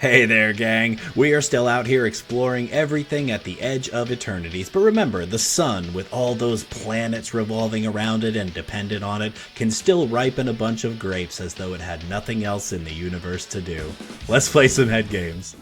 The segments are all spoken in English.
Hey there, gang. We are still out here exploring everything at the edge of Eternities. But remember, the sun, with all those planets revolving around it and dependent on it, can still ripen a bunch of grapes as though it had nothing else in the universe to do. Let's play some head games.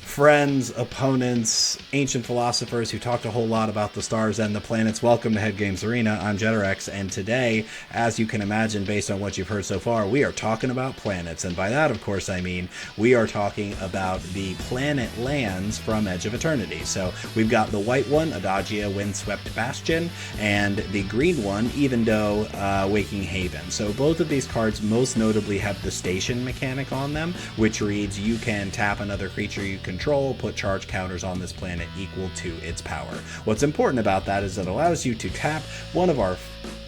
Friends, opponents, ancient philosophers who talked a whole lot about the stars and the planets, welcome to Head Games Arena. I'm Jetterex, and today, as you can imagine based on what you've heard so far, we are talking about planets. And by that, of course, I mean we are talking about the planet lands from Edge of Eternity. So we've got the white one, Adagia, Windswept, Bastion, and the green one, Even Though, Waking Haven. So both of these cards most notably have the station mechanic on them, which reads you can tap another creature you control, put charge counters on this planet equal to its power. What's important about that is it allows you to tap one of our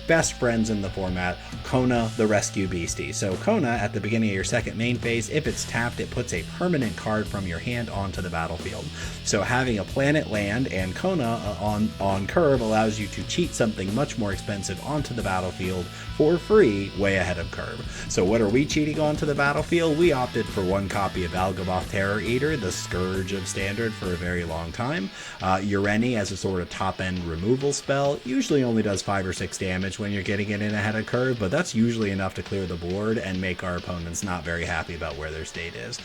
best friends in the format, Kona the Rescue Beastie. So Kona, at the beginning of your second main phase, if it's tapped, it puts a permanent card from your hand onto the battlefield. So having a planet land and Kona on curve allows you to cheat something much more expensive onto the battlefield for free, way ahead of curve. So what are we cheating onto the battlefield? We opted for one copy of Algaboth Terror Eater, the Scourge of Standard, for a very long time. Ureni as a sort of top-end removal spell, usually only does 5 or 6 damage when you're getting it in ahead of curve, but that's usually enough to clear the board and make our opponents not very happy about where their state is.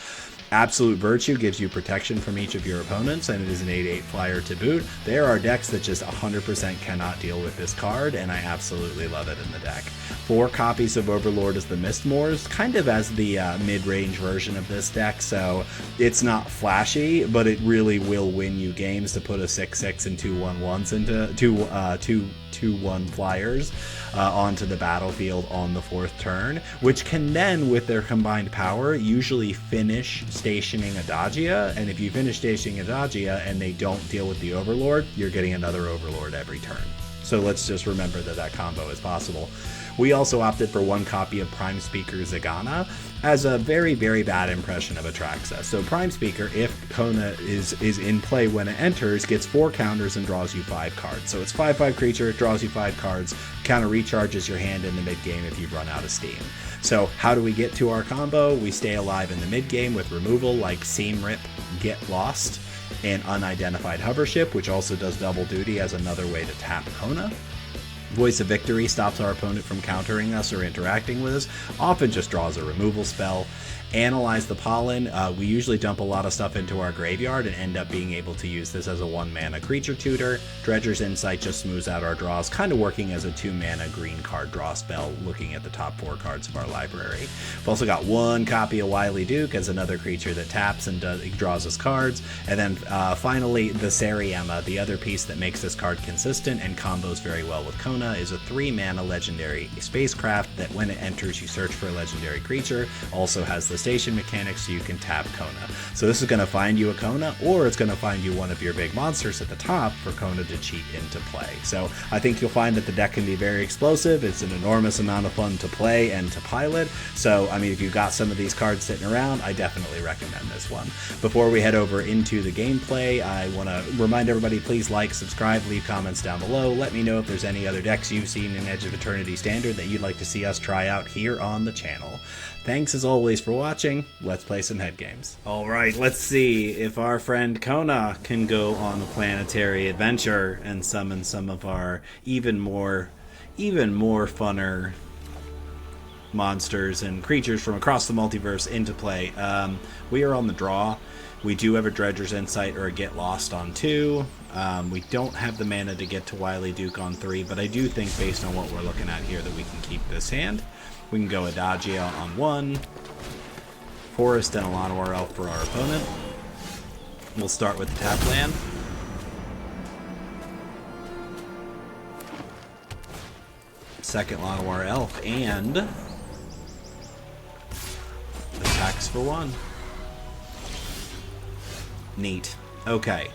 Absolute Virtue gives you protection from each of your opponents, and it is an 8/8 flyer to boot. There are decks that just 100% cannot deal with this card, and I absolutely love it in the deck. 4 copies of Overlord as the Mistmoors, kind of as the mid-range version of this deck, so it's not flashy, but it really will win you games to put a 6/6 and 2/1/1s into 2/1 flyers onto the battlefield on the 4th turn, which can then, with their combined power, usually finish stationing Adagia, and if you finish stationing Adagia and they don't deal with the Overlord, you're getting another Overlord every turn. So let's just remember that that combo is possible. We also opted for one copy of Prime Speaker Zagana as a very, very bad impression of Atraxa. So Prime Speaker, if Kona is in play when it enters, gets 4 counters and draws you 5 cards. So it's 5/5 creature, it draws you 5 cards, counter recharges your hand in the mid-game if you run out of steam. So how do we get to our combo? We stay alive in the mid-game with removal like Seam Rip, Get Lost, and Unidentified Hovership, which also does double duty as another way to tap Kona. Voice of Victory stops our opponent from countering us or interacting with us, often just draws a removal spell. Analyze the Pollen, we usually dump a lot of stuff into our graveyard and end up being able to use this as a 1-mana creature tutor. Dredger's Insight just smooths out our draws, kind of working as a 2-mana green card draw spell, looking at the top 4 cards of our library. We've also got 1 copy of Wily Duke as another creature that taps and draws us cards. And then finally, the Seriema, the other piece that makes this card consistent and combos very well with Kona, is a 3-mana legendary spacecraft that when it enters you search for a legendary creature, also has the station mechanics so you can tap Kona. So this is going to find you a Kona, or it's going to find you one of your big monsters at the top for Kona to cheat into play. So I think you'll find that the deck can be very explosive. It's an enormous amount of fun to play and to pilot. So I mean, if you've got some of these cards sitting around, I definitely recommend this one. Before we head over into the gameplay, I want to remind everybody, please like, subscribe, leave comments down below. Let me know if there's any other decks you've seen in Edge of Eternity Standard that you'd like to see us try out here on the channel. Thanks as always for watching. Let's play some head games. Alright, let's see if our friend Kona can go on a planetary adventure and summon some of our even more funner monsters and creatures from across the multiverse into play. We are on the draw. We do have a Dredger's Insight or a Get Lost on 2. We don't have the mana to get to Wily Duke on 3, but I do think based on what we're looking at here that we can keep this hand. We can go Adagia on 1, Forest and a Llanowar Elf for our opponent. We'll start with the tap land. Second Llanowar Elf and attacks for 1. Neat. Okay.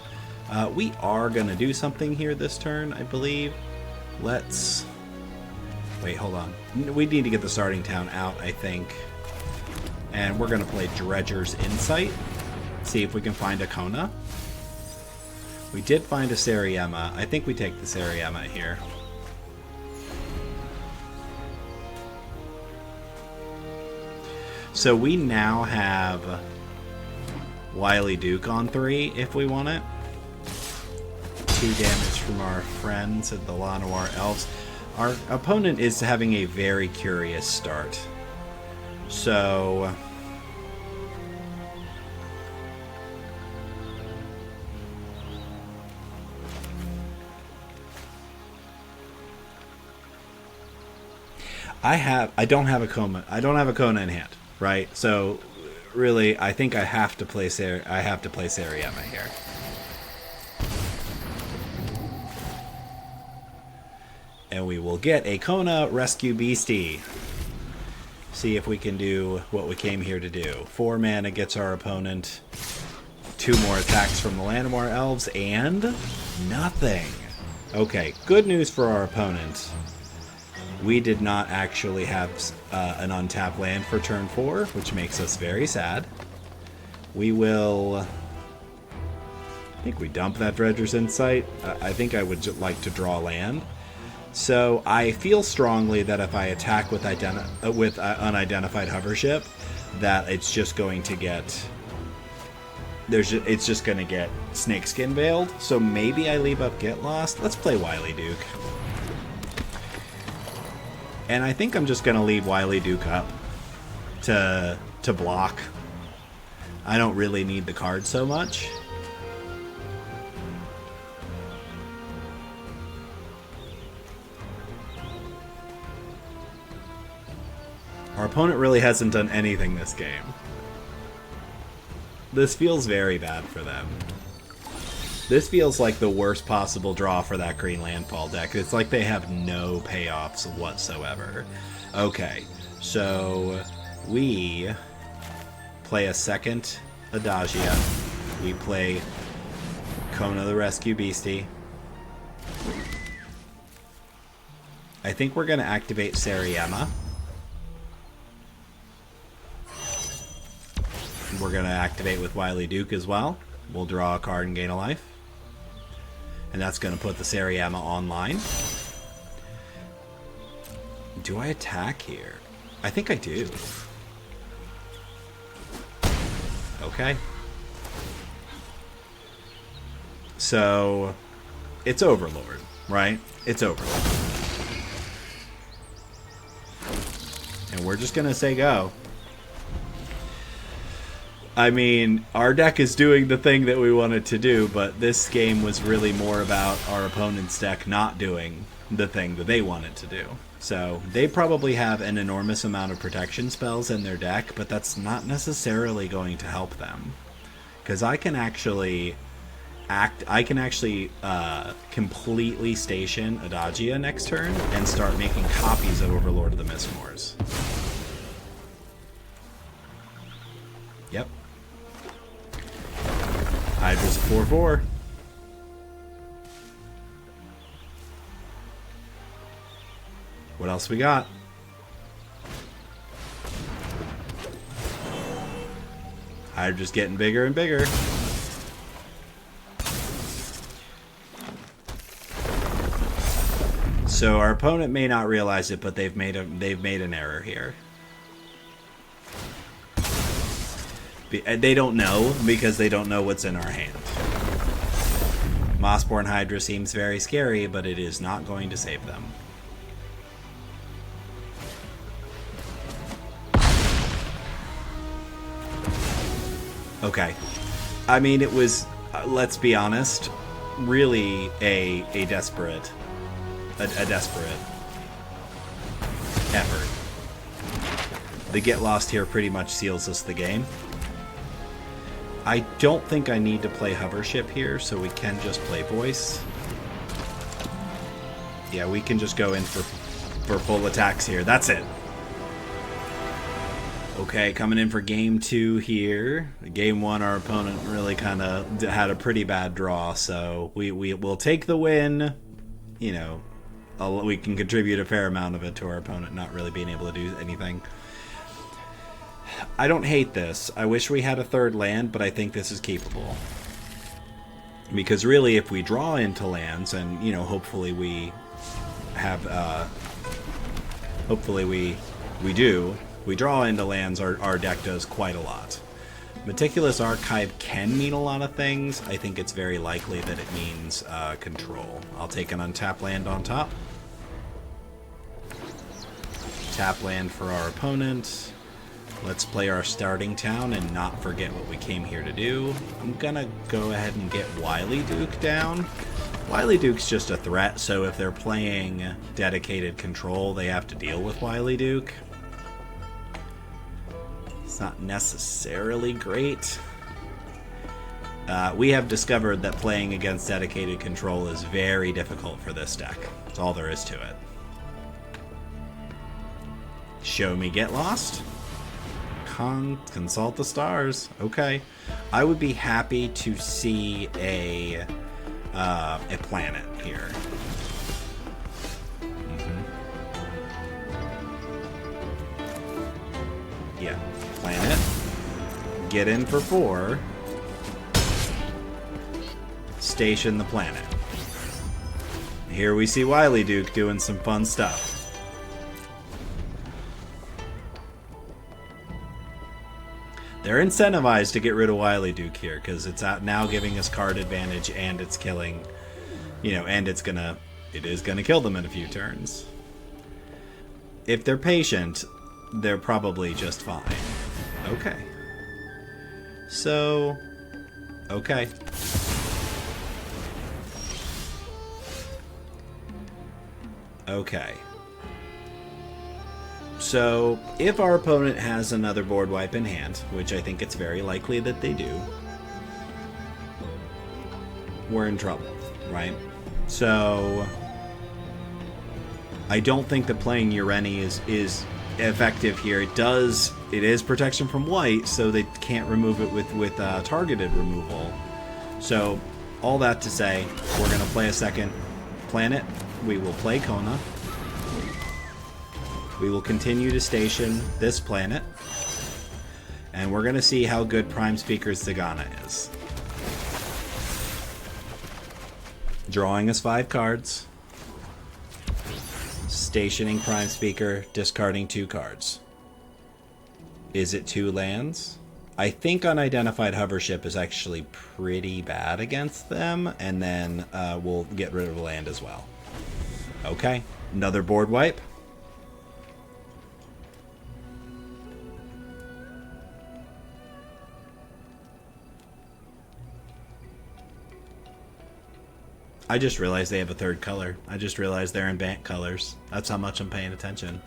We are going to do something here this turn, I believe. Let's... Wait, hold on. We need to get the starting town out, I think. And we're going to play Dredger's Insight. See if we can find a Kona. We did find a Seriema. I think we take the Seriema here. So we now have Wily Duke on 3 if we want it. 2 damage from our friends at the Llanowar Elves. Our opponent is having a very curious start. So I don't have a Kona in hand, right? So really I think I have to play Seriema here. And we will get a Kona Rescue Beastie. See if we can do what we came here to do. 4 mana gets our opponent 2 more attacks from the Llanowar Elves, and nothing. Okay, good news for our opponent. We did not actually have an untapped land for turn 4, which makes us very sad. We will... I think we dump that Dredger's Insight. I think I would like to draw land. So I feel strongly that if I attack with unidentified hovership, that it's just going to get... it's just going to get Snakeskin Veiled. So maybe I leave up Get Lost. Let's play Wily Duke. And I think I'm just going to leave Wily Duke up to block. I don't really need the card so much. Our opponent really hasn't done anything this game. This feels very bad for them. This feels like the worst possible draw for that green landfall deck. It's like they have no payoffs whatsoever. Okay, so we play a second Adagia. We play Kona the Rescue Beastie. I think we're going to activate Seriema. We're going to activate with Wily Duke as well. We'll draw a card and gain a life. And that's going to put the Seriema online. Do I attack here? I think I do. Okay. So, it's Overlord, right? It's Overlord. And we're just going to say go. I mean, our deck is doing the thing that we wanted to do, but this game was really more about our opponent's deck not doing the thing that they wanted to do. So they probably have an enormous amount of protection spells in their deck, but that's not necessarily going to help them. Because I can actually completely station Adagia next turn and start making copies of Overlord of the Mistmoors. Yep. Hydra's a 4/4. What else we got? Hydra's getting bigger and bigger. So our opponent may not realize it, but they've made an error here. They don't know because they don't know what's in our hand. Mossborn Hydra seems very scary, but it is not going to save them. Okay. I mean, it was, let's be honest, really a desperate effort. The Get Lost here pretty much seals us the game. I don't think I need to play Hovership here, so we can just play Voice. Yeah, we can just go in for full attacks here. That's it. Okay, coming in for game 2 here. Game 1, our opponent really kind of had a pretty bad draw, so we'll take the win. You know, we can contribute a fair amount of it to our opponent not really being able to do anything. I don't hate this. I wish we had a third land, but I think this is keepable. Because really, if we draw into lands, and, you know, hopefully we have, hopefully we do, we draw into lands, our deck does quite a lot. Meticulous Archive can mean a lot of things. I think it's very likely that it means control. I'll take an untapped land on top. Tap land for our opponent. Let's play our starting town and not forget what we came here to do. I'm gonna go ahead and get Wily Duke down. Wily Duke's just a threat, so if they're playing dedicated control, they have to deal with Wily Duke. It's not necessarily great. We have discovered that playing against dedicated control is very difficult for this deck. That's all there is to it. Show me get lost. Consult the stars. Okay. I would be happy to see a planet here. Yeah, planet. Get in for 4. Station the planet. Here we see Wily Duke doing some fun stuff. They're incentivized to get rid of Wily Duke here because it's out now giving us card advantage and it's killing, and it is gonna kill them in a few turns. If they're patient, they're probably just fine. Okay. So, okay. Okay. So, if our opponent has another board wipe in hand, which I think it's very likely that they do, we're in trouble, right? So, I don't think that playing Ureni is effective here. It is protection from white, so they can't remove it with targeted removal. So, all that to say, we're going to play a second planet. We will play Kona. We will continue to station this planet, and we're going to see how good Prime Speaker's Zagana is. Drawing us 5 cards. Stationing Prime Speaker, discarding 2 cards. Is it 2 lands? I think Unidentified Hovership is actually pretty bad against them, and then we'll get rid of a land as well. Okay, another board wipe. I just realized they have a 3rd color. I just realized they're in Bant colors. That's how much I'm paying attention.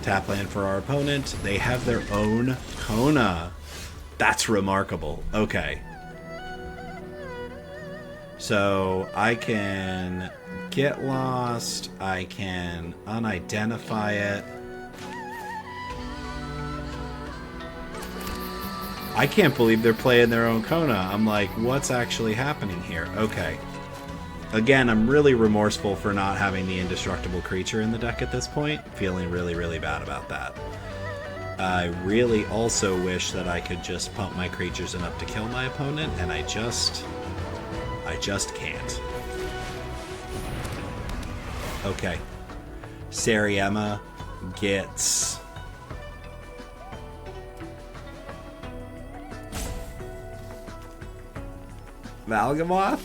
Tap land for our opponent. They have their own Kona. That's remarkable. Okay. So I can get lost. I can unidentify it. I can't believe they're playing their own Kona. I'm like, what's actually happening here? Okay. Again, I'm really remorseful for not having the indestructible creature in the deck at this point. Feeling really, really bad about that. I really also wish that I could just pump my creatures enough to kill my opponent, and I just can't. Okay. Seriema gets... Valgamoth?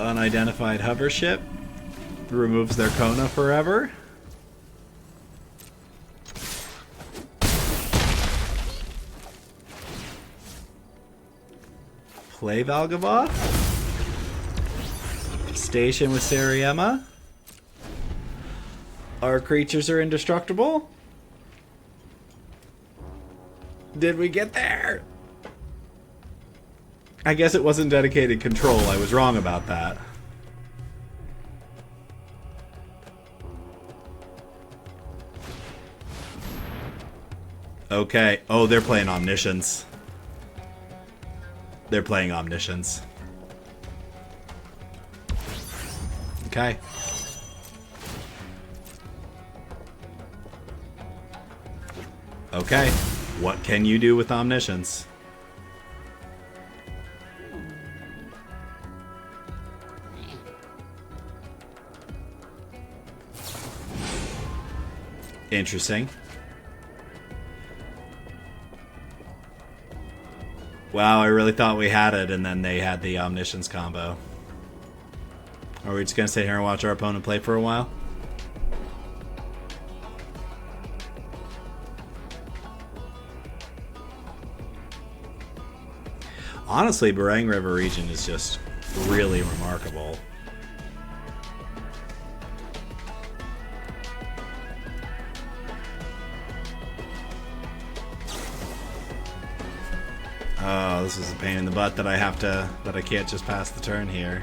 Unidentified Hovership removes their Kona forever. Play Valgamoth. Station with Seriema. Our creatures are indestructible. Did we get there? I guess it wasn't dedicated control. I was wrong about that. Okay. Oh, they're playing Omniscience. They're playing Omniscience. Okay. Okay. What can you do with Omniscience? Interesting. Wow, I really thought we had it, and then they had the Omniscience combo. Are we just going to sit here and watch our opponent play for a while? Honestly, Barang River region is just really remarkable. Oh, this is a pain in the butt that I can't just pass the turn here.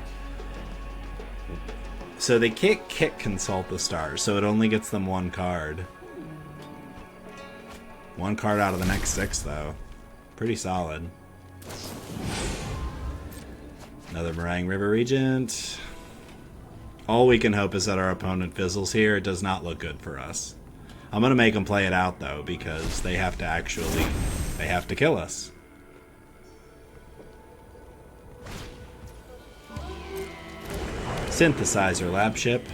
So they can't kick Consult the Stars, so it only gets them one card. One card out of the next 6, though. Pretty solid. Another Meringue River Regent. All we can hope is that our opponent fizzles here. It does not look good for us. I'm going to make them play it out, though, because they have to kill us. Synthesizer lab ship.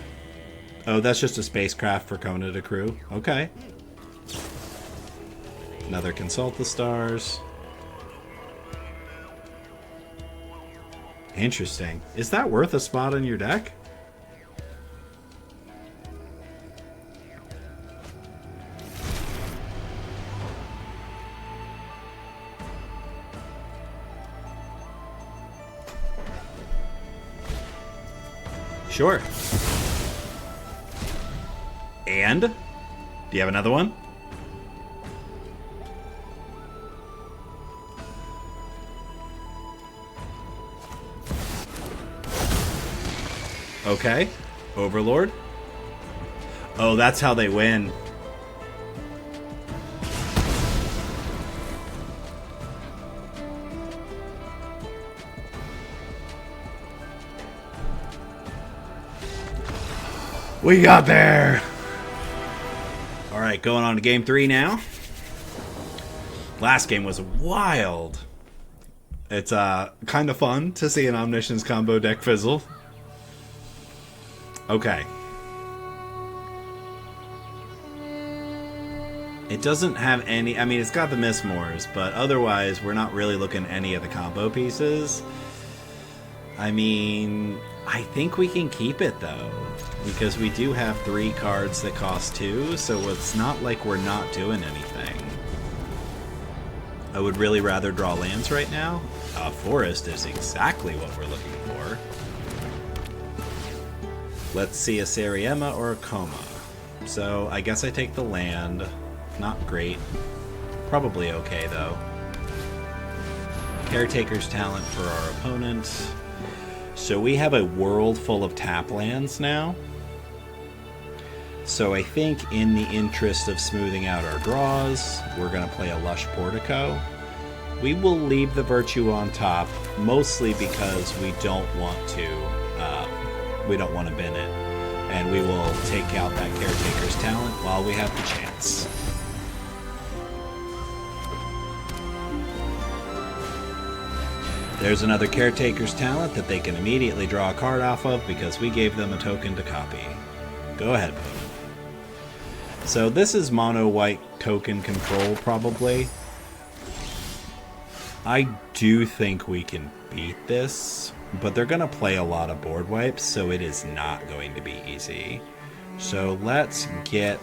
Oh, that's just a spacecraft for Kona to crew. Okay. Another Consult the Stars. Interesting. Is that worth a spot in your deck? Sure. And? Do you have another one? Okay. Overlord. Oh, that's how they win. We got there! Alright, going on to game 3 now. Last game was wild. It's kind of fun to see an Omniscience combo deck fizzle. Okay. It doesn't have any... I mean, it's got the Mistmores, but otherwise we're not really looking at any of the combo pieces. I mean, I think we can keep it, though. Because we do have 3 cards that cost 2, so it's not like we're not doing anything. I would really rather draw lands right now. Forest is exactly what we're looking for. Let's see a Seriema or a Kona. So I guess I take the land. Not great. Probably okay, though. Caretaker's Talent for our opponent. So we have a world full of tap lands now. So I think in the interest of smoothing out our draws, we're going to play a Lush Portico. We will leave the Virtue on top, mostly because we don't want to bin it. And we will take out that Caretaker's Talent while we have the chance. There's another Caretaker's Talent that they can immediately draw a card off of because we gave them a token to copy. Go ahead, Poe. So this is mono-white token control, probably. I do think we can beat this, but they're going to play a lot of board wipes, so it is not going to be easy. So let's get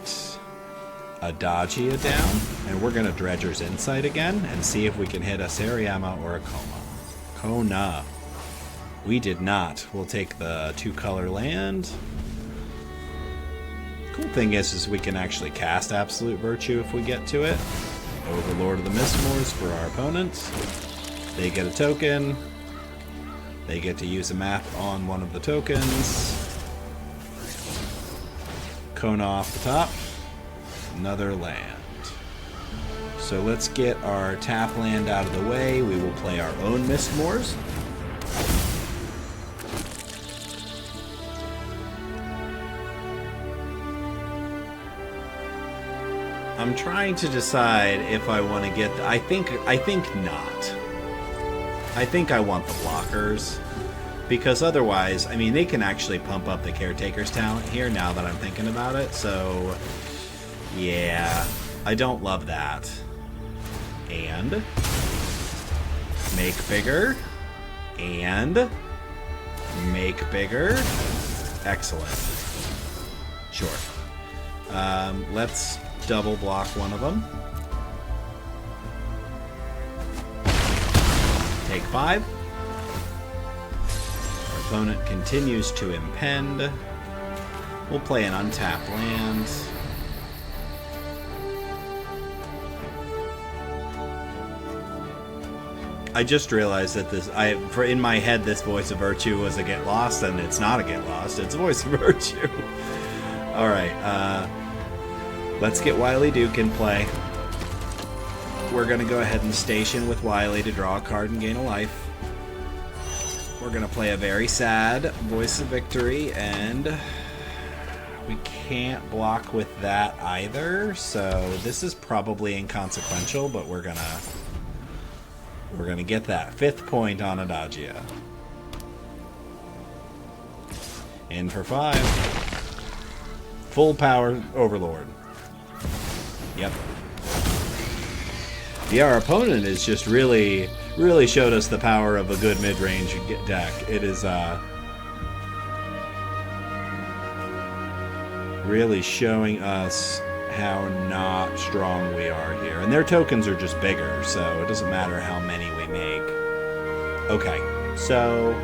Adagia down, and we're going to Dredger's Insight again and see if we can hit a Seriema or a Kona. We did not. We'll take the 2-color land. Cool thing is we can actually cast Absolute Virtue if we get to it. Overlord of the Mistmores for our opponent. They get a token. They get to use a map on one of the tokens. Kona off the top. Another land. So let's get our tap land out of the way. We will play our own Mistmores. I'm trying to decide if I want to get... I think not. I think I want the blockers. Because otherwise, I mean, they can actually pump up the Caretaker's Talent here now that I'm thinking about it. So, Yeah, I don't love that. And make bigger. And make bigger. Excellent. Sure. Let's double block one of them. Take 5. Our opponent continues to impend. We'll play an untapped land. I just realized that in my head, this Voice of Virtue was a get lost, and it's not a get lost. It's a Voice of Virtue. All right, let's get Wily Duke in play. We're gonna go ahead and station with Wily to draw a card and gain a life. We're gonna play a very sad Voice of Victory, and we can't block with that either. So this is probably inconsequential, but we're gonna get that 5th point on Adagia. In for 5. Full power Overlord. Yep. Yeah, our opponent is just really showed us the power of a good mid-range deck. It is really showing us how not strong we are here. And their tokens are just bigger, so it doesn't matter how many we make. Okay, so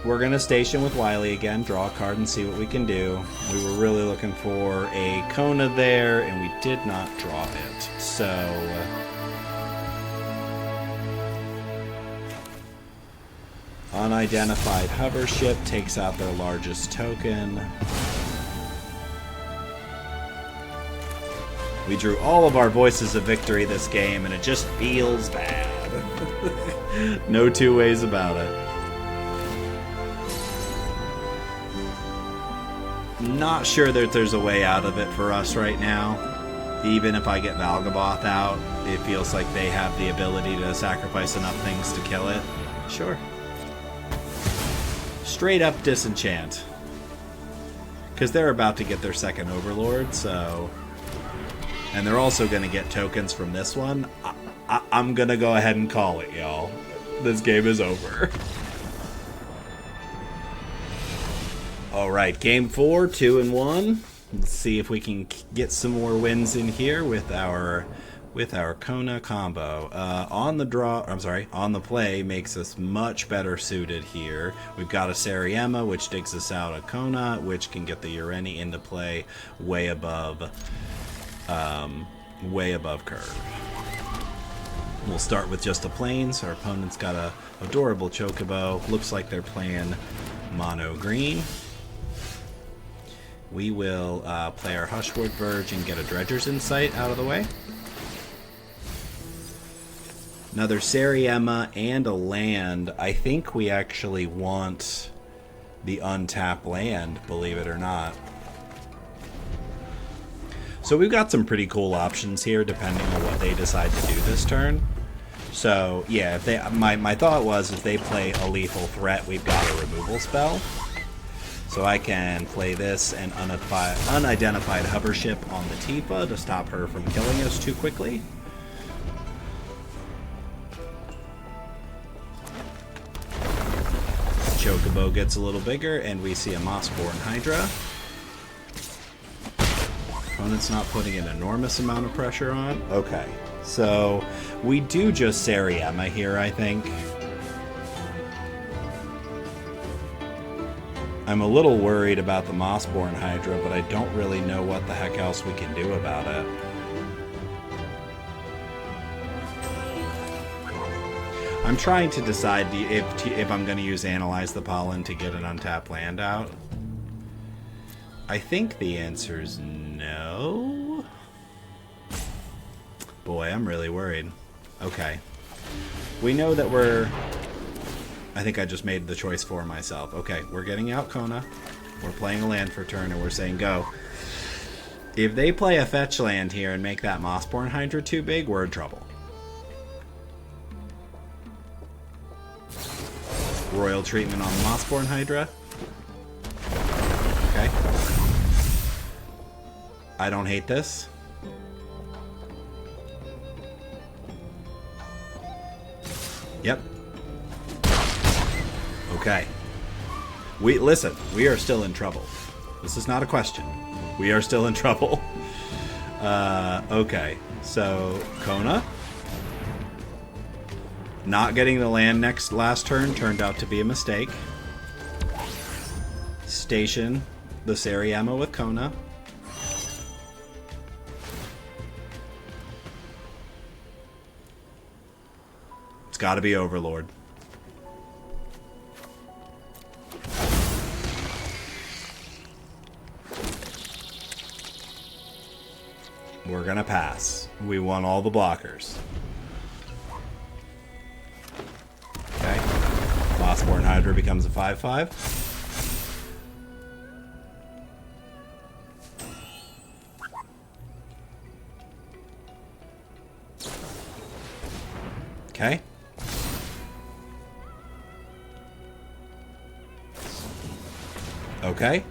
we're going to station with Wily again, draw a card and see what we can do. We were really looking for a Kona there, and we did not draw it. So unidentified hover ship takes out their largest token. We drew all of our Voices of Victory this game, and it just feels bad. No two ways about it. Not sure that there's a way out of it for us right now. Even if I get Valgaboth out, it feels like they have the ability to sacrifice enough things to kill it. Sure. Straight up disenchant. Because they're about to get their second Overlord, so... And they're also going to get tokens from this one. I'm going to go ahead and call it, y'all. This game is over. Alright, game 4, 2-1. Let's see if we can get some more wins in here with our Kona combo. On the play makes us much better suited here. We've got a Seriema, which digs us out a Kona, which can get the Ureni into play way above curve. We'll start with just the plains. Our opponent's got a adorable Chocobo. Looks like they're playing mono green. We will play our Hushwood Verge and get a Dredger's Insight out of the way. Another Seriema and a land. I think we actually want the untapped land, believe it or not. So we've got some pretty cool options here, depending on what they decide to do this turn. So yeah, if they, my thought was if they play a lethal threat, we've got a removal spell. So I can play this and unidentified hover ship on the Tifa to stop her from killing us too quickly. Chocobo gets a little bigger, and we see a Mossborn Hydra. Opponent's not putting an enormous amount of pressure on. Okay, so we do just Seriema here, I think. I'm a little worried about the Mossborn Hydra, but I don't really know what the heck else we can do about it. I'm trying to decide if I'm going to use Analyze the Pollen to get an untapped land out. I think the answer is no. Boy, I'm really worried. Okay. We know that we're... I think I just made the choice for myself. Okay, we're getting out Kona. We're playing a land for turn, and we're saying go. If they play a fetch land here and make that Mossborn Hydra too big, we're in trouble. Royal treatment on the Mossborn Hydra. Okay. I don't hate this. Yep. Okay. Listen, we are still in trouble. This is not a question. We are still in trouble. Okay. So, Kona. Not getting the land last turn turned out to be a mistake. Station the Seriema with Kona. It's got to be Overlord. We're gonna pass. We won all the blockers. Okay. Mossborn Hydra becomes a 5/5. Okay. Okay.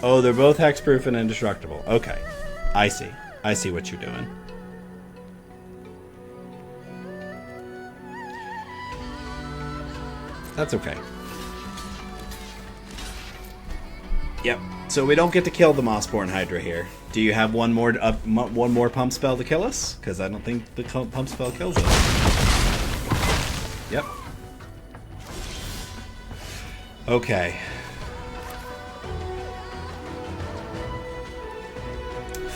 Oh, they're both hexproof and indestructible. Okay. I see. I see what you're doing. That's okay. Yep. So we don't get to kill the Mossborn Hydra here. Do you have one more pump spell to kill us? Because I don't think the pump spell kills us. Yep. Okay.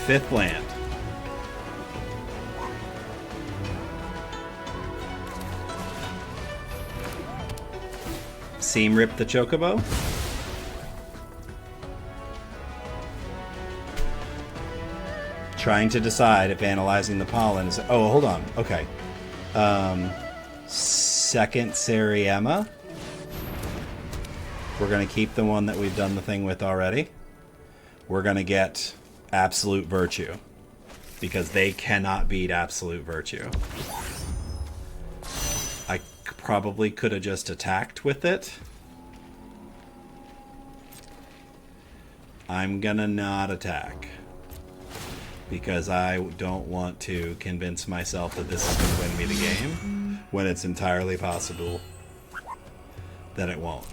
Fifth land. Seam Rip the Chocobo. Trying to decide if analyzing the pollen is... Oh, hold on. Okay. Second Seriema. We're going to keep the one that we've done the thing with already. We're going to get Absolute Virtue. Because they cannot beat Absolute Virtue. I probably could have just attacked with it. I'm going to not attack. Because I don't want to convince myself that this is going to win me the game, when it's entirely possible that it won't.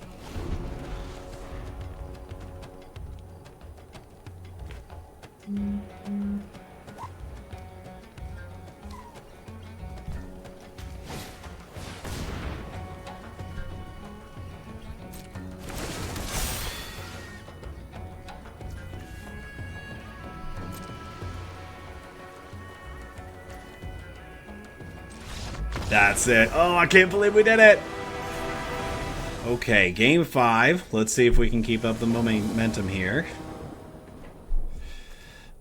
That's it. Oh, I can't believe we did it. Okay, game 5. Let's see if we can keep up the momentum here.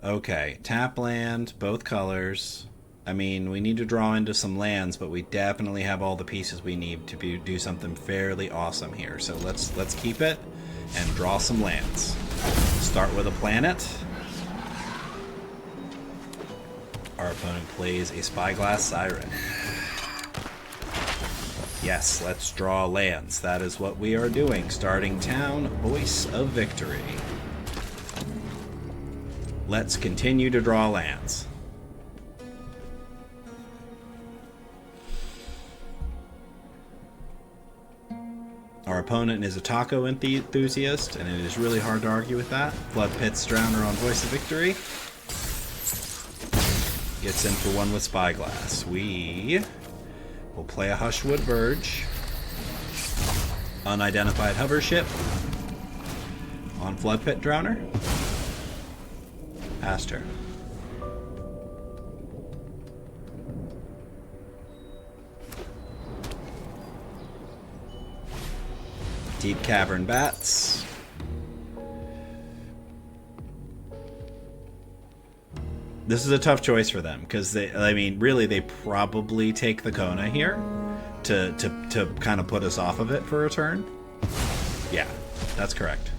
Okay, tap land, both colors. I mean, we need to draw into some lands, but we definitely have all the pieces we need to do something fairly awesome here. So let's keep it and draw some lands. Start with a planet. Our opponent plays a Spyglass Siren. Yes, let's draw lands. That is what we are doing. Starting town, Voice of Victory. Let's continue to draw lands. Our opponent is a taco enthusiast, and it is really hard to argue with that. Flood Pit's Drowner on Voice of Victory. Gets in for one with Spyglass. We'll play a Hushwood Verge. Unidentified hover ship. On Flood Pit Drowner. Past her. Deep Cavern Bats. This is a tough choice for them because really they probably take the Kona here to kind of put us off of it for a turn. Yeah, that's correct.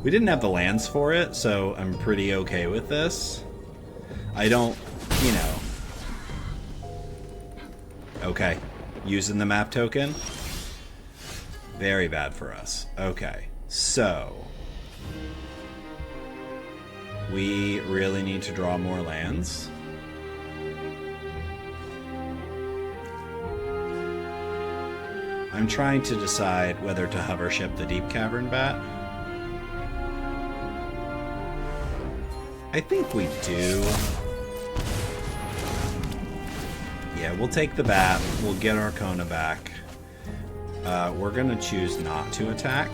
We didn't have the lands for it, so I'm pretty okay with this. I don't, Okay. Using the map token. Very bad for us. Okay. So we really need to draw more lands. I'm trying to decide whether to hover ship the Deep Cavern Bat. I think we do. Yeah, we'll take the bat. We'll get our Kona back. We're going to choose not to attack.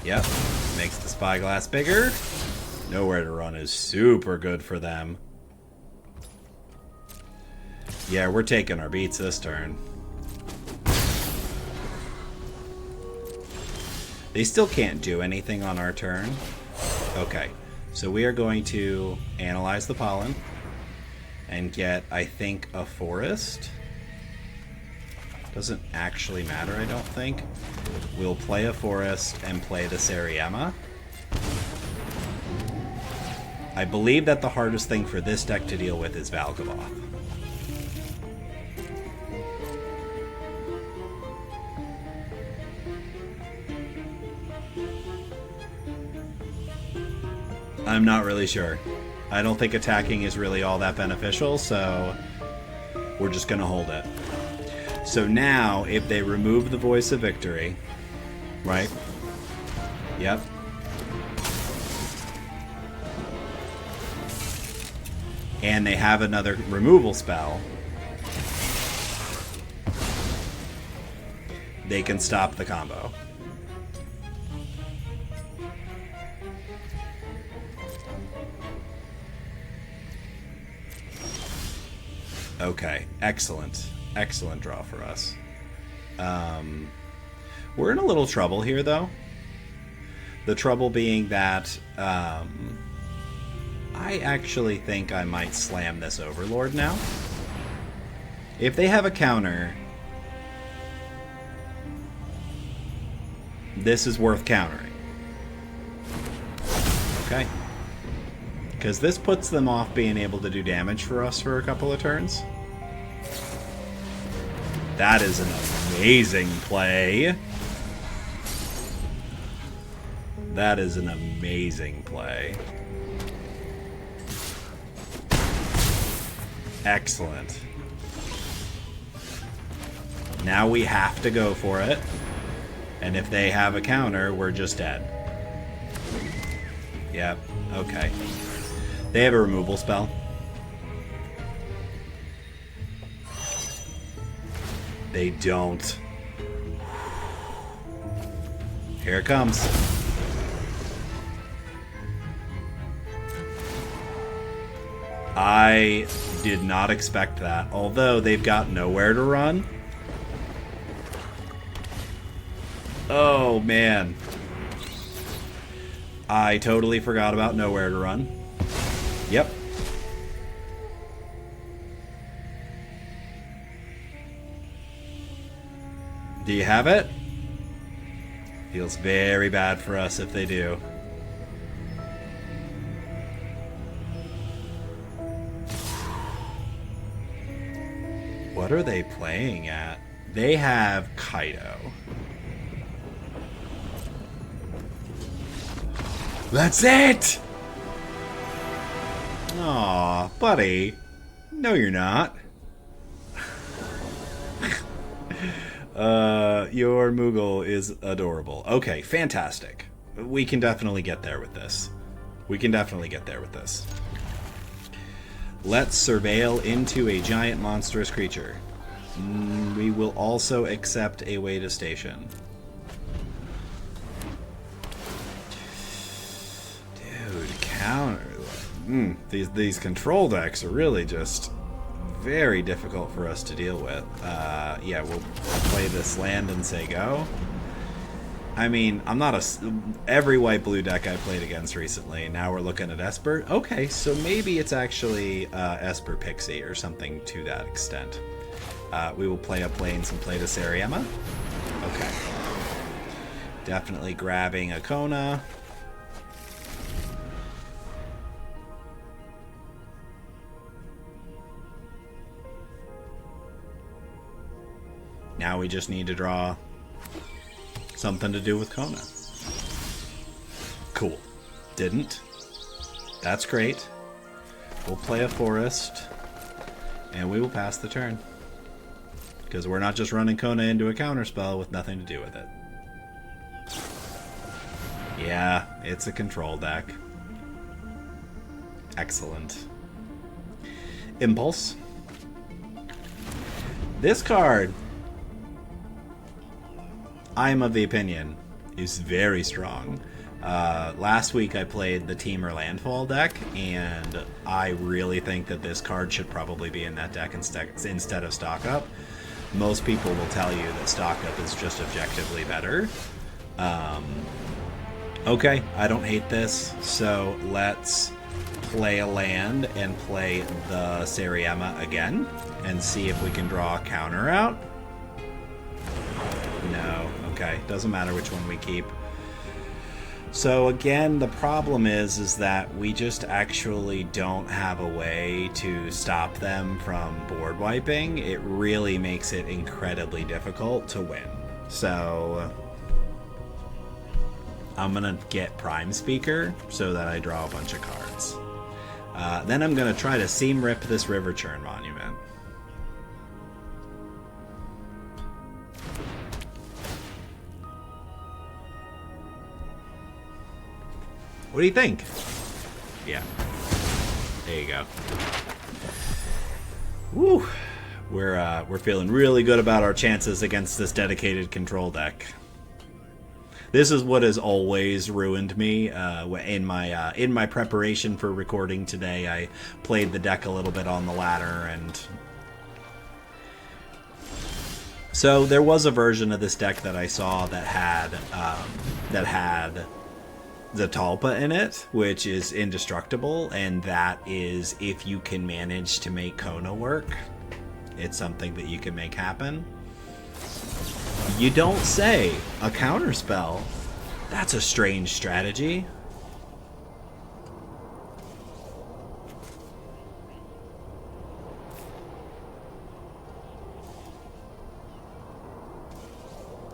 Yep, makes the spyglass bigger. Nowhere to run is super good for them. Yeah, we're taking our beats this turn. They still can't do anything on our turn. Okay, so we are going to analyze the pollen and get, I think, a forest. Doesn't actually matter, I don't think. We'll play a forest and play the Seriema. I believe that the hardest thing for this deck to deal with is Valgavoth. I'm not really sure. I don't think attacking is really all that beneficial, so we're just going to hold it. So now, if they remove the Voice of Victory, right? Yep. And they have another removal spell, they can stop the combo. Okay, excellent. Excellent draw for us. We're in a little trouble here, though. The trouble being that I actually think I might slam this Overlord now. If they have a counter, this is worth countering. Okay. Because this puts them off being able to do damage for us for a couple of turns. That is an amazing play. That is an amazing play. Excellent. Now we have to go for it. And if they have a counter, we're just dead. Yep, okay. They have a removal spell. They don't. Here it comes. I did not expect that. Although they've got nowhere to run. Oh, man. I totally forgot about nowhere to run. Yep. Do you have it? Feels very bad for us if they do. What are they playing at? They have Kaido. That's it! Aw, buddy. No, you're not. Your Moogle is adorable. Okay, fantastic. We can definitely get there with this. Let's surveil into a giant monstrous creature. We will also accept a way to station. Dude, counter. These control decks are really just very difficult for us to deal with. Yeah, we'll play this land and say go. I mean, I'm not every white-blue deck I played against recently. Now we're looking at Esper. Okay, so maybe it's actually Esper Pixie or something to that extent. We will play up lanes and play the Seriema. Okay. Definitely grabbing a Kona. Now we just need to draw something to do with Kona. Cool. Didn't. That's great. We'll play a forest, and we will pass the turn. Because we're not just running Kona into a counterspell with nothing to do with it. Yeah, it's a control deck. Excellent. Impulse. This card, I am of the opinion, is very strong. Last week I played the Teamer Landfall deck, and I really think that this card should probably be in that deck instead of Stock Up. Most people will tell you that Stock Up is just objectively better. Okay, I don't hate this, so let's play a land and play the Seriema again and see if we can draw a counter out. No, okay, doesn't matter which one we keep. So again, the problem is that we just actually don't have a way to stop them from board wiping. It really makes it incredibly difficult to win. So I'm gonna get Prime Speaker so that I draw a bunch of cards. Then I'm gonna try to seam rip this River Churn Monument. What do you think? Yeah. There you go. Woo! We're feeling really good about our chances against this dedicated control deck. This is what has always ruined me. In my preparation for recording today, I played the deck a little bit on the ladder, and so there was a version of this deck that I saw that had the Talpa in it, which is indestructible, and that is, if you can manage to make Kona work, it's something that you can make happen. You don't say. A counterspell? That's a strange strategy.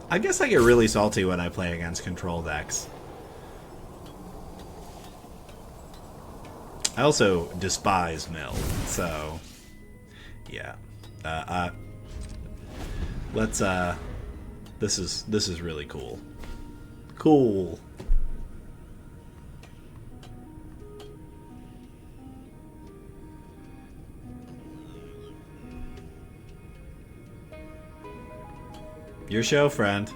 I guess I get really salty when I play against control decks. I also despise mill, so yeah. Let's this is really cool. Cool. Your show, friend.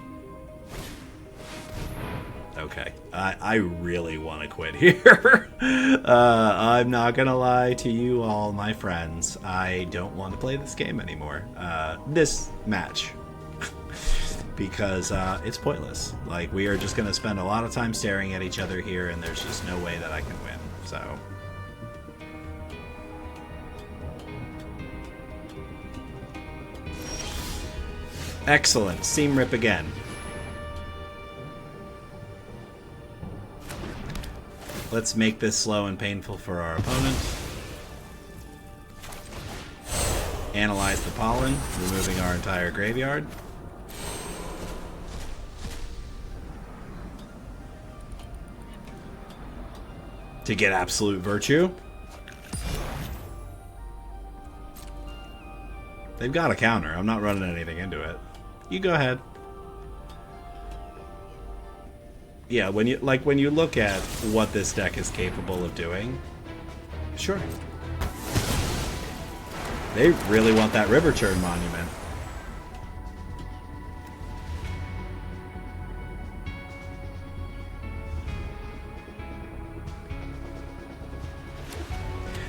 Okay, I really want to quit here. I'm not gonna lie to you all, my friends. I don't want to play this game anymore. This match. Because it's pointless. Like, we are just gonna spend a lot of time staring at each other here, and there's just no way that I can win, so. Excellent. Seam Rip again. Let's make this slow and painful for our opponent. Analyze the pollen, removing our entire graveyard. To get absolute virtue. They've got a counter. I'm not running anything into it. You go ahead. Yeah, when you look at what this deck is capable of doing, sure. They really want that River Churn Monument.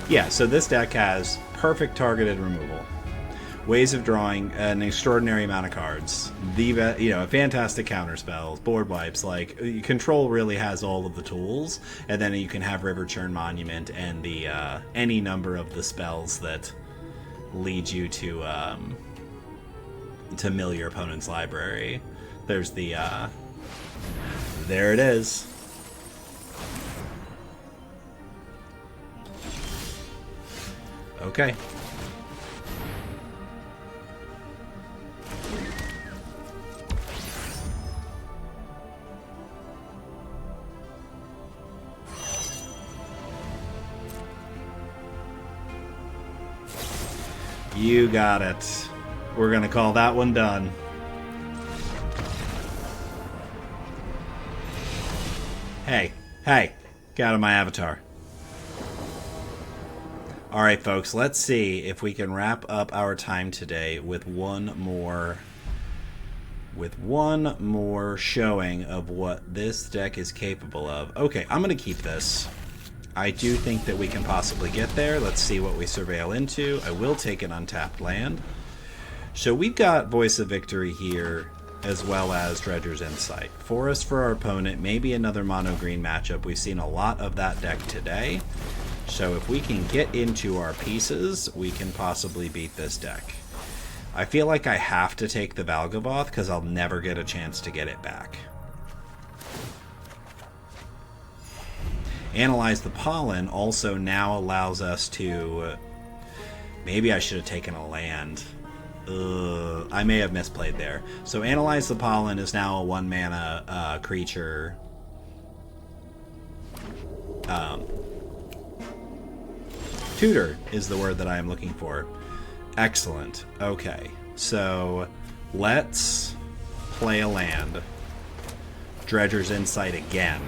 Yeah, so this deck has perfect targeted removal, ways of drawing an extraordinary amount of cards, a fantastic counter spells, board wipes. Like, control really has all of the tools, and then you can have River Churn Monument and the any number of the spells that lead you to mill your opponent's library. There's the There it is. Okay. You got it. We're going to call that one done. Hey, get out of my avatar. Alright folks, let's see if we can wrap up our time today with one more showing of what this deck is capable of. Okay, I'm going to keep this. I do think that we can possibly get there. Let's see what we surveil into. I will take an untapped land. So we've got Voice of Victory here, as well as Dredger's Insight. Forest for our opponent, maybe another mono-green matchup. We've seen a lot of that deck today. So if we can get into our pieces, we can possibly beat this deck. I feel like I have to take the Valgavoth because I'll never get a chance to get it back. Analyze the Pollen also now allows us to... Maybe I should have taken a land. I may have misplayed there. So Analyze the Pollen is now a 1-mana creature. Tutor is the word that I am looking for. Excellent. Okay, so let's play a land. Dredger's Insight again.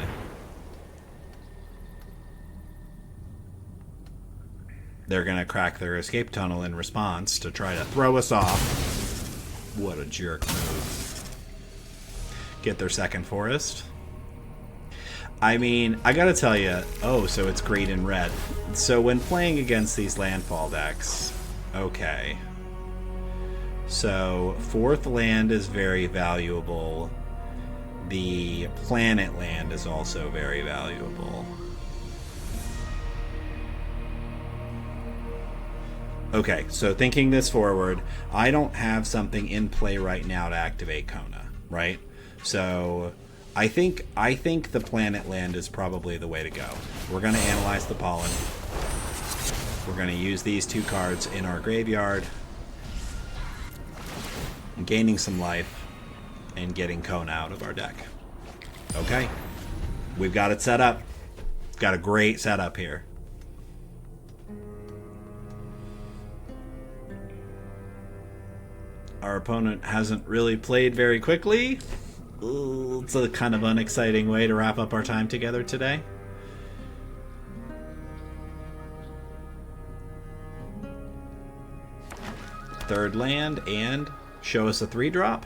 They're going to crack their escape tunnel in response to try to throw us off. What a jerk move. Get their second forest. I mean, I gotta tell you... Oh, so it's green and red. So when playing against these landfall decks... Okay. So, fourth land is very valuable. The planet land is also very valuable. Okay, so thinking this forward, I don't have something in play right now to activate Kona, right? So I think the planet land is probably the way to go. We're going to analyze the pollen. We're going to use these two cards in our graveyard, gaining some life, and getting Kona out of our deck. Okay, we've got it set up. Got a great setup here. Our opponent hasn't really played very quickly. Ooh, it's a kind of unexciting way to wrap up our time together today. Third land, and show us a 3-drop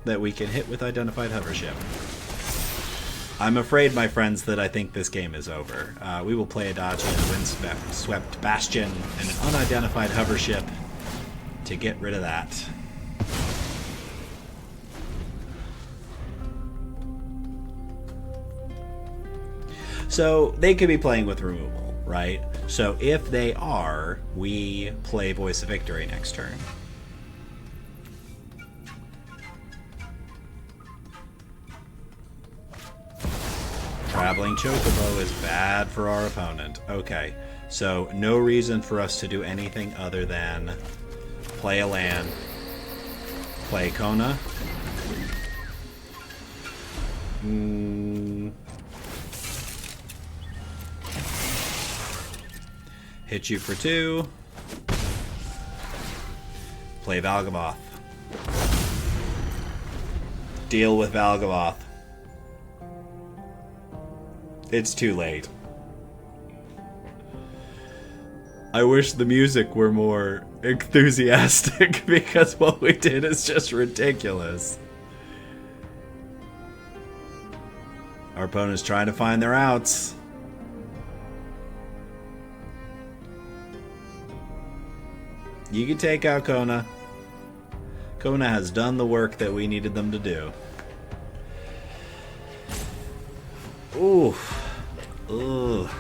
that we can hit with Identified Hovership. I'm afraid, my friends, that I think this game is over. We will play Adagia, Windswept, Bastion, and an unidentified Hovership to get rid of that. So they could be playing with removal, right? So if they are, we play Voice of Victory next turn. Traveling Chocobo is bad for our opponent. Okay, so no reason for us to do anything other than play a land, play Kona. Hit you for 2. Play Valgavoth. Deal with Valgavoth. It's too late. I wish the music were more enthusiastic because what we did is just ridiculous. Our opponent's trying to find their outs. You can take out Kona. Kona has done the work that we needed them to do. Ooh. Ugh.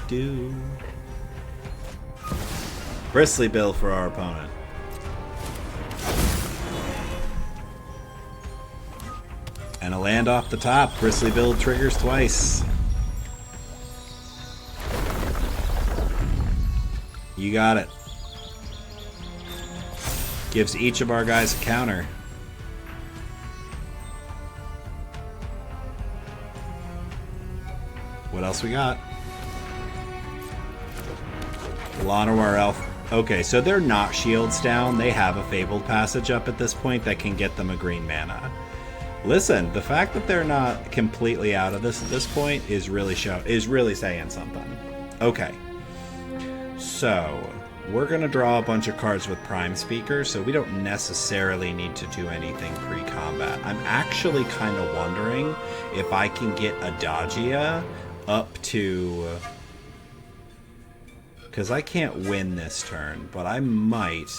Do. Bristly Bill for our opponent. And a land off the top. Bristly build triggers twice. You got it. Gives each of our guys a counter. What else we got? Llanowar Elf. Okay, so they're not shields down. They have a Fabled Passage up at this point that can get them a green mana. Listen, the fact that they're not completely out of this at this point is really saying something. Okay. So, we're going to draw a bunch of cards with Prime Speaker, so we don't necessarily need to do anything pre-combat. I'm actually kind of wondering if I can get Adagia up to... Because I can't win this turn, but I might.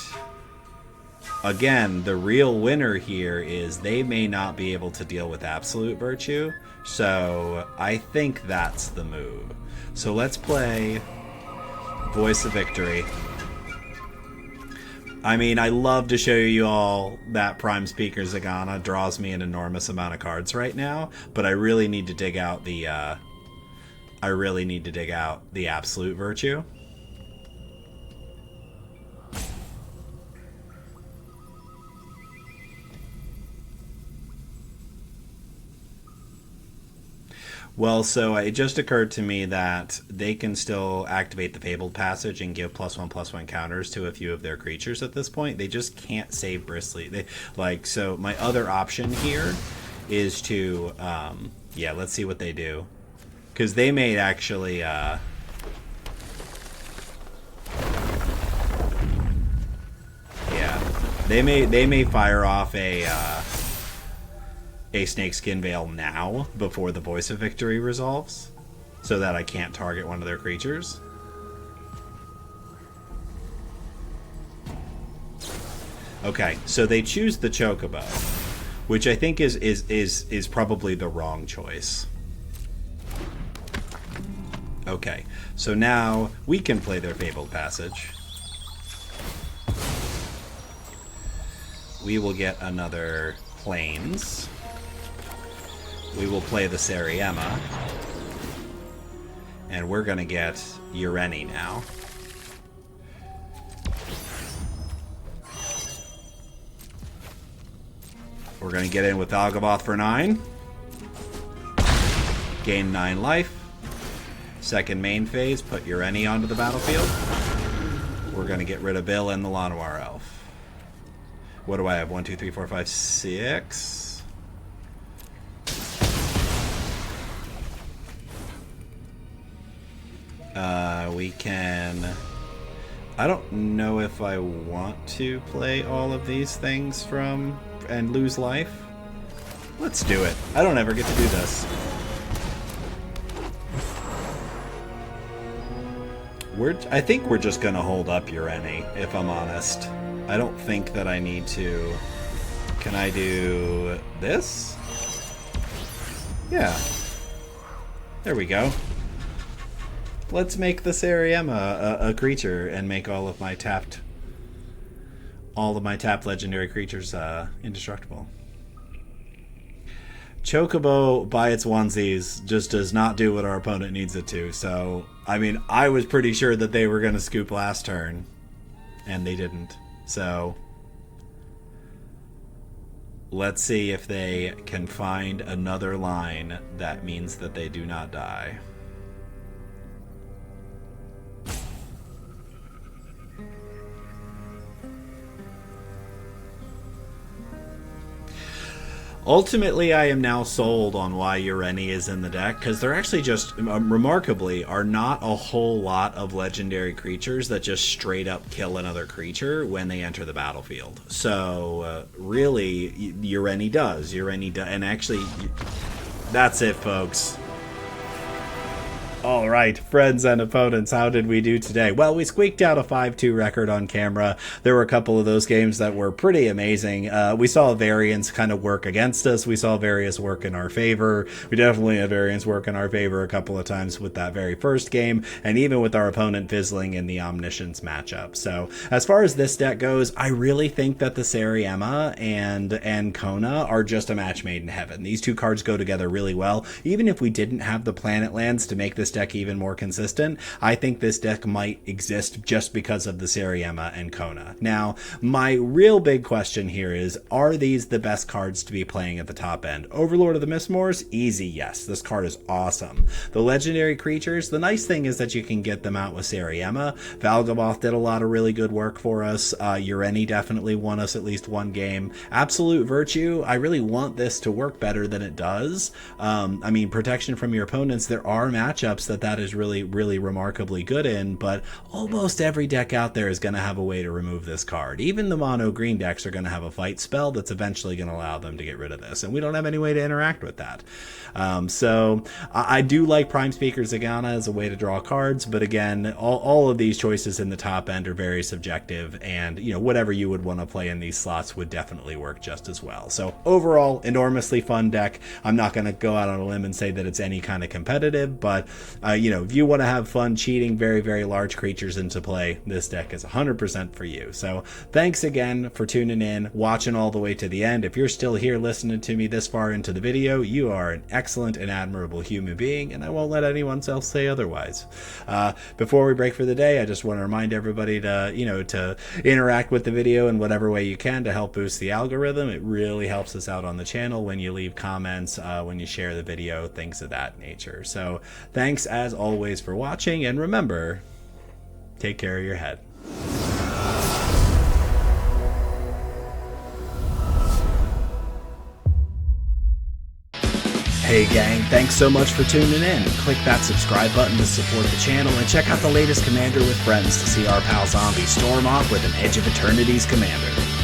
Again, the real winner here is they may not be able to deal with Absolute Virtue, so I think that's the move. So let's play Voice of Victory. I mean, I love to show you all that Prime Speaker Zagana draws me an enormous amount of cards right now, but I really need to dig out the Absolute Virtue. Well, so it just occurred to me that they can still activate the Fabled Passage and give +1/+1 counters to a few of their creatures at this point. They just can't save Bristly. So my other option here is to, yeah, let's see what they do. Because they may actually, yeah, they may fire off a Snakeskin Veil now before the Voice of Victory resolves, so that I can't target one of their creatures. Okay, so they choose the Chocobo, which I think is probably the wrong choice. Okay, so now we can play their Fabled Passage. We will get another Plains. We will play the Seriema. And we're going to get Ureni now. We're going to get in with Algaboth for 9. Gain 9 life. Second main phase, put Ureni onto the battlefield. We're going to get rid of Bill and the Llanowar Elf. What do I have? 1, 2, 3, 4, 5, 6. We can... I don't know if I want to play all of these things from... and lose life. Let's do it. I don't ever get to do this. I think we're just gonna hold up Ureni, if I'm honest. I don't think that I need to... Can I do this? Yeah. There we go. Let's make the Seriema a creature and make all of my tapped legendary creatures indestructible. Chocobo, by its onesies, just does not do what our opponent needs it to. So, I mean, I was pretty sure that they were going to scoop last turn, and they didn't. So, let's see if they can find another line that means that they do not die. Ultimately, I am now sold on why Ureni is in the deck, because there actually just, remarkably, are not a whole lot of legendary creatures that just straight up kill another creature when they enter the battlefield. So, really, Ureni does. And actually, that's it, folks. All right, friends and opponents, how did we do today? Well, we squeaked out a 5-2 record on camera. There were a couple of those games that were pretty amazing. We saw variance kind of work against us. We saw variance work in our favor. We definitely had variance work in our favor a couple of times with that very first game, and even with our opponent fizzling in the Omniscience matchup. So as far as this deck goes, I really think that the Seriema and Kona are just a match made in heaven. These two cards go together really well. Even if we didn't have the planet lands to make this deck even more consistent, I think this deck might exist just because of the Seriema and Kona. Now, my real big question here is, are these the best cards to be playing at the top end? Overlord of the Mistmoors? Easy, yes. This card is awesome. The legendary creatures, the nice thing is that you can get them out with Seriema. Valgamoth did a lot of really good work for us. Ureni definitely won us at least one game. Absolute Virtue, I really want this to work better than it does. I mean, protection from your opponents, there are matchups that is really, really remarkably good in, but almost every deck out there is going to have a way to remove this card. Even the mono green decks are going to have a fight spell that's eventually going to allow them to get rid of this, and we don't have any way to interact with that. So I do like Prime Speaker Zagana as a way to draw cards, but again, all of these choices in the top end are very subjective, and whatever you would want to play in these slots would definitely work just as well. So overall, enormously fun deck. I'm not going to go out on a limb and say that it's any kind of competitive, but if you want to have fun cheating very, very large creatures into play, this deck is 100% for you. So thanks again for tuning in, watching all the way to the end. If you're still here listening to me this far into the video, you are an excellent and admirable human being, and I won't let anyone else say otherwise. Before we break for the day, I just want to remind everybody to interact with the video in whatever way you can to help boost the algorithm. It really helps us out on the channel when you leave comments, when you share the video, things of that nature. So thanks as always for watching, and remember, take care of your head. Hey gang, thanks so much for tuning in. Click that subscribe button to support the channel, and check out the latest Commander with Friends to see our pal Zombie storm off with an Edge of Eternities commander.